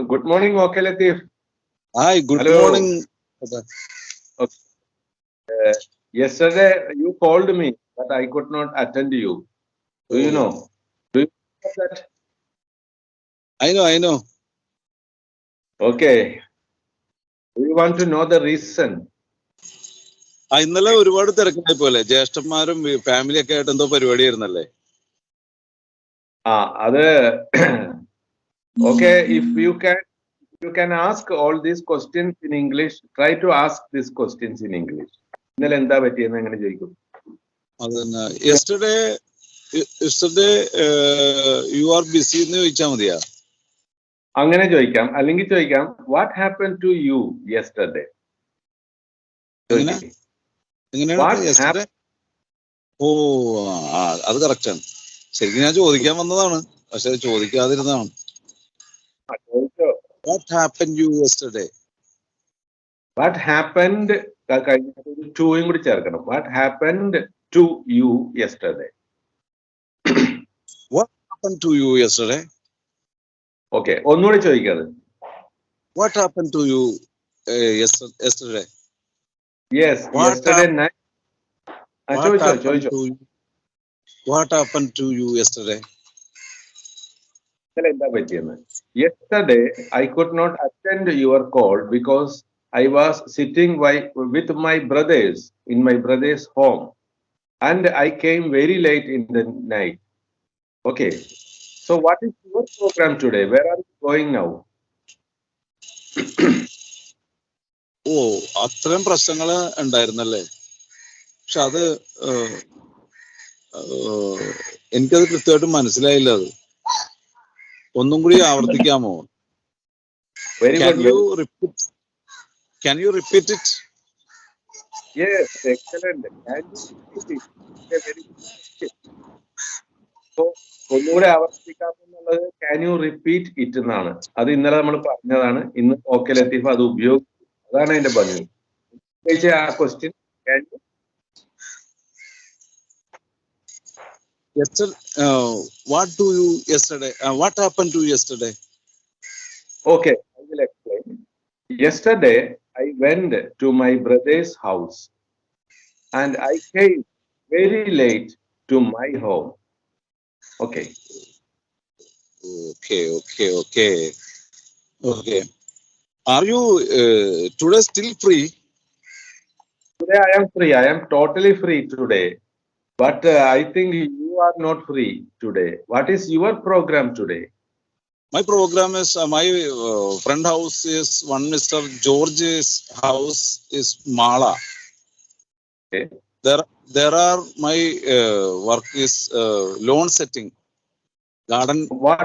Good morning, okay, Latif. Hi, good Hello. morning. Okay. Yesterday you called me, but I could not attend you. Do you know? Do you know that? I know. Okay. Do you want to know the reason? ഇന്നലെ ഒരുപാട് തിരക്കായി പോലെ ജ്യേഷ്ഠന്മാരും ഫാമിലിയൊക്കെ ആയിട്ട് എന്തോ പരിപാടിയായിരുന്നല്ലേ? അത് okay, if you can ask all these questions in English. Try to ask these questions in English. ഇന്നലെ എന്താ പറ്റിയെന്ന് എങ്ങനെ ചോദിക്കും? അതന്നെ. Yesterday you are busy എന്ന് ചോദിച്ചാൽ മതിയാ? അങ്ങനെ ചോദിക്കാം. അല്ലെങ്കിൽ ചോദിക്കാം what happened to you yesterday? എങ്ങനെയാണ്? ഓ, അത് കറക്റ്റ് ആണ്. ശരിക്കും ഞാൻ ചോദിക്കാൻ വന്നതാണ്, പക്ഷെ ചോദിക്കാതിരുന്നതാണ്. What happened you yesterday? What happened ടൂയും കൂടി ചേർക്കണം. What happened to you yesterday? What happened to you yesterday? Okay, ഒന്നുകൂടി ചോദിക്കാതെ. What happened to you yesterday? Yes, yesterday night. ചോദിച്ചോ. What happened to you yesterday? എന്താ പറ്റിയെന്ന്? Yesterday I could not attend your call because I was sitting with my brothers in my brother's home and I came very late in the night. Okay. So what is your program today? Where are you going now? അത്രയും പ്രശ്നങ്ങള് ഉണ്ടായിരുന്നല്ലേ? പക്ഷെ അത് എനിക്കത് കൃത്യമായിട്ട് മനസ്സിലായില്ല. അത് ഒന്നും കൂടി ആവർത്തിക്കാമോ? Can you repeat it? Yes, excellent. ഒന്നുകൂടെ ആവർത്തിക്കാമെന്നുള്ളത് can you repeat it എന്നാണ്. അത് ഇന്നലെ നമ്മൾ പറഞ്ഞതാണ്. ഇന്ന് ഓക്കെ ലത്തീഫ് അത് ഉപയോഗിച്ചു. അതാണ് അതിന്റെ ഭംഗി. ആ question What happened to you yesterday? Okay, I will explain. Yesterday I went to my brother's house and I came very late to my home. Okay. Are you today still free? Today I am free. I am totally free today. But I think you are not free today. What is your program today? My program is my friend house is one Mr. George's house is Mala. Okay. There are my work is lawn setting, garden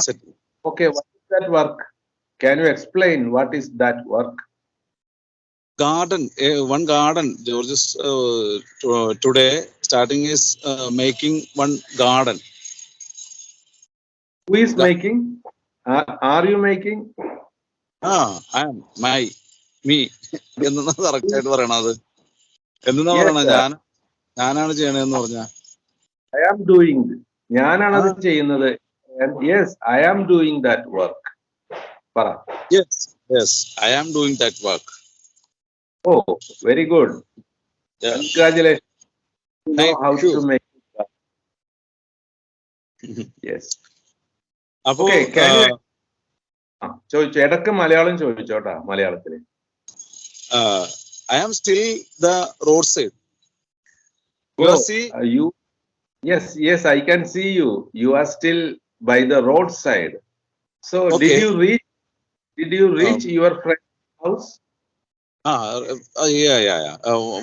setting. Okay, what is that work? Can you explain what is that work? Garden, one garden. George's today starting is making one garden. Who is making? Are you making? I am me. എന്തെന്നാ correct ആയിട്ട് പറയണത്? എന്തെന്നാ പറയണ? ഞാനാണ് ചെയ്യണതെന്ന് പറഞ്ഞ I am doing. ഞാനാണ് അത് ചെയ്യുന്നത്. Yes, I am doing that work. പറ. Yes, I am doing that work. Oh, very good. Yeah. Congratulations. You know how to make it. Yes. Okay, can you ചോദിച്ചോ. ഇടക്ക് മലയാളം ചോദിച്ചോട്ടാ. മലയാളത്തില് I am still the roadside. Yes, I can see you. You are still by the roadside. So okay. Did you reach your friend's house? Yeah.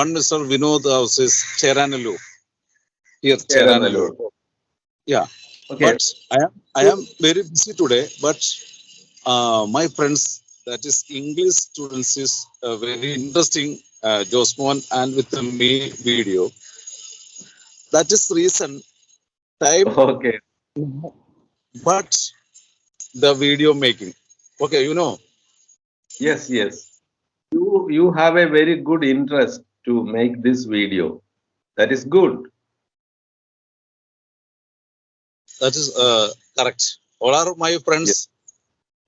One Mr. Vinod house is Cheranallur. Here, Cheranallur. Yeah. Okay. But I am very busy today. But my friends, that is English students, is very interesting. Josmon and with me video. That is reason time. Okay. But the video making. Okay, you know. Yes. You have a very good interest to make this video. That is good. That is correct. All are my friends.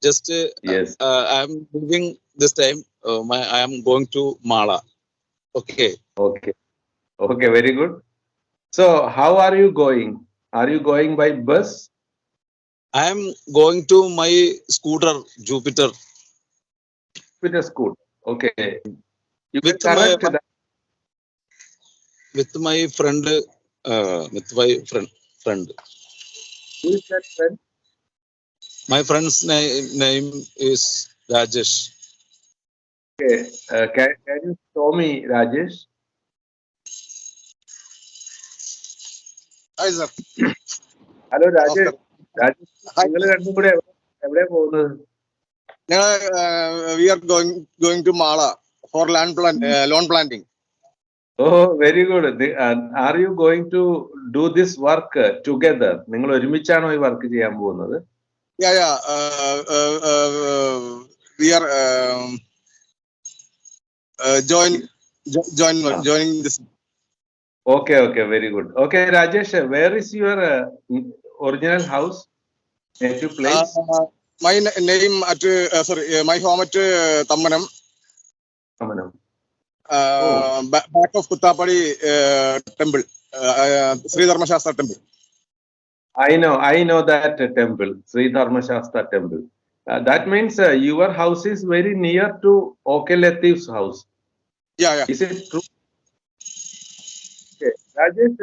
Just Yes. I am leaving this time. I am going to Mala. Okay. Okay. Okay. Very good. So, how are you going? Are you going by bus? I am going to my scooter Jupiter With a scooter? Okay. You can with my correct that. with my friend. Friend. Who is that friend? My friend's name is Rajesh. Okay. Can you show me, Rajesh? Hi, sir. Hello Oscar. Rajesh. Rajesh, Hi. നിങ്ങൾ രണ്ടും കൂടെ എവിടെയാ പോകുന്നത്? We are going to Mala for lawn planting. Oh, very good. Are you going to do this work together? നിങ്ങൾ ഒരുമിച്ചാണോ ഈ work ചെയ്യാൻ പോകുന്നത്? Yeah. We are joining this. Okay, very good. Okay, Rajesh, where is your original house? Native place? My name at my home at Tammanam. Kamanam. Back of Kuttapadi temple, Sri Dharma Shastra temple. I know that temple, Sri Dharma Shastra temple. That means your house is very near to OK Latif's house. Yeah. Is it true? Okay. Rajesh,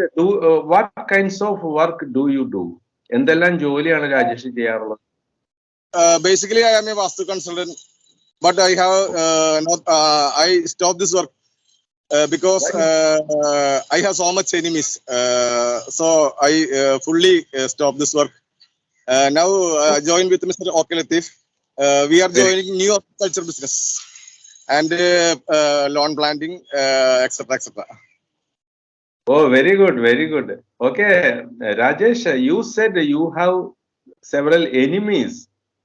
what kinds of work do you do? എന്തെല്ലാം ജോലിയാണ് രാജേഷ് ചെയ്യാറുള്ളത്? Basically, I am a Vastu consultant, but I have I stopped this work because I have so much enemies. So I fully stopped this work. Now joined with Mr. OK Latif. We are joining new agriculture business and lawn planting, etc. Oh, very good, very good. Okay, Rajesh, you said you have several enemies.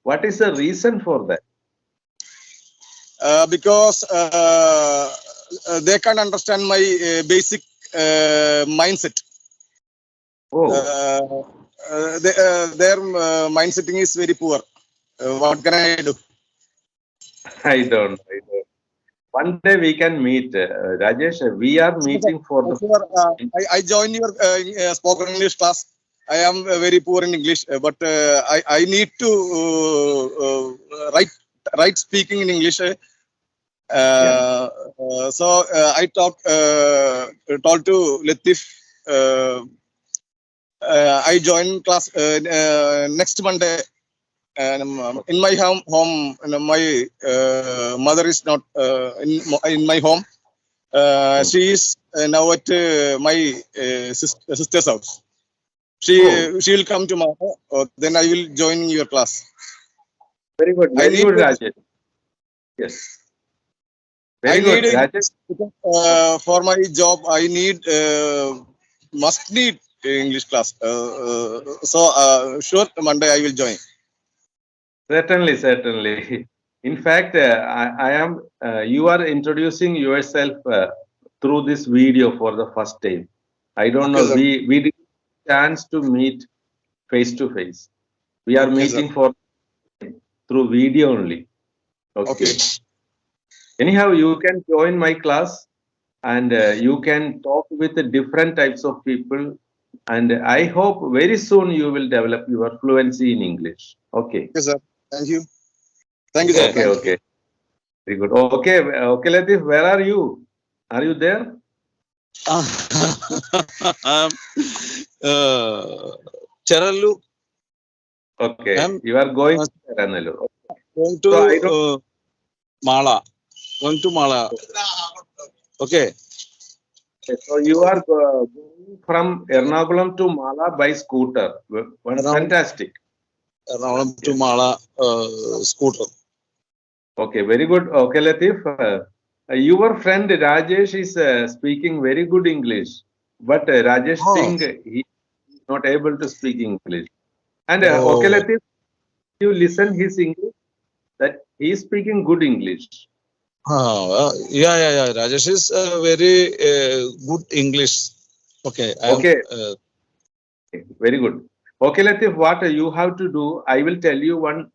What is the reason for that? Because they can't understand my basic mindset. Oh, Their mindsetting is very poor. What can I do? I don't. One day we can meet, Rajesh. We are meeting for the. I joined your spoken English class. I am very poor in English, but I need to write speaking in English. So I told to Latif. I join class next Monday. In my home, my mother is not in my home. She is now at my sister's house. She will come tomorrow. Then I will join your class. Very good, Rajesh. Yes. Very good, Rajesh. For my job, I must need English class. So sure, Monday I will join. Certainly. In fact, I am. You are introducing yourself through this video for the first time. I don't know. Sir. We didn't chance to meet face to face. We are meeting through video only. Okay. Anyhow, you can join my class, and you can talk with the different types of people. And I hope very soon you will develop your fluency in English. Okay. Okay, sir. Thank you. Thank you, sir. Okay. Very good. Okay, Latif, where are you? Are you there? Cherallur. Okay. You are going to Cherallur. Going to Mala. Going to Mala. Okay. So you are going from Ernakulam to Mala by scooter. Fantastic. Ernakulam to Mala scooter. Okay, very good. Okay, Latif. Your friend Rajesh is speaking very good English, but Rajesh think he is not able to speak English. And okay, Latif, you listen his English, that he is speaking good English. Yeah. Rajesh is very good English. Okay. Very good. Okay, Latif, what you have to do, I will tell you one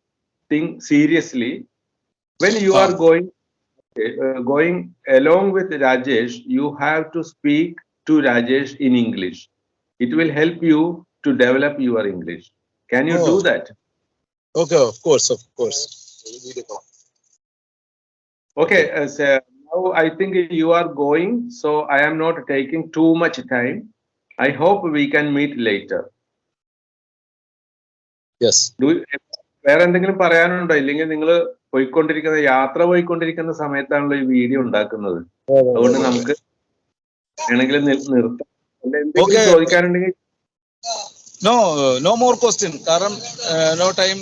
thing seriously. When you are going along with Rajesh, you have to speak to Rajesh in English. It will help you to develop your English. Can you do that? Okay, of course. Okay, so now I think you are going, so I am not taking too much time. I hope we can meet later. Yes. വേറെ എന്തെങ്കിലും പറയാനുണ്ടോ? ഇല്ലെങ്കിൽ നിങ്ങൾ പോയിക്കൊണ്ടിരിക്കുന്ന സമയത്താണല്ലോ ഈ video ഉണ്ടാക്കുന്നത്. അതുകൊണ്ട് നമുക്ക് വേണമെങ്കിൽ നിർത്താം. എന്തെങ്കിലും ചോദിക്കാനുണ്ടെങ്കിൽ No more question. കാരണം no time.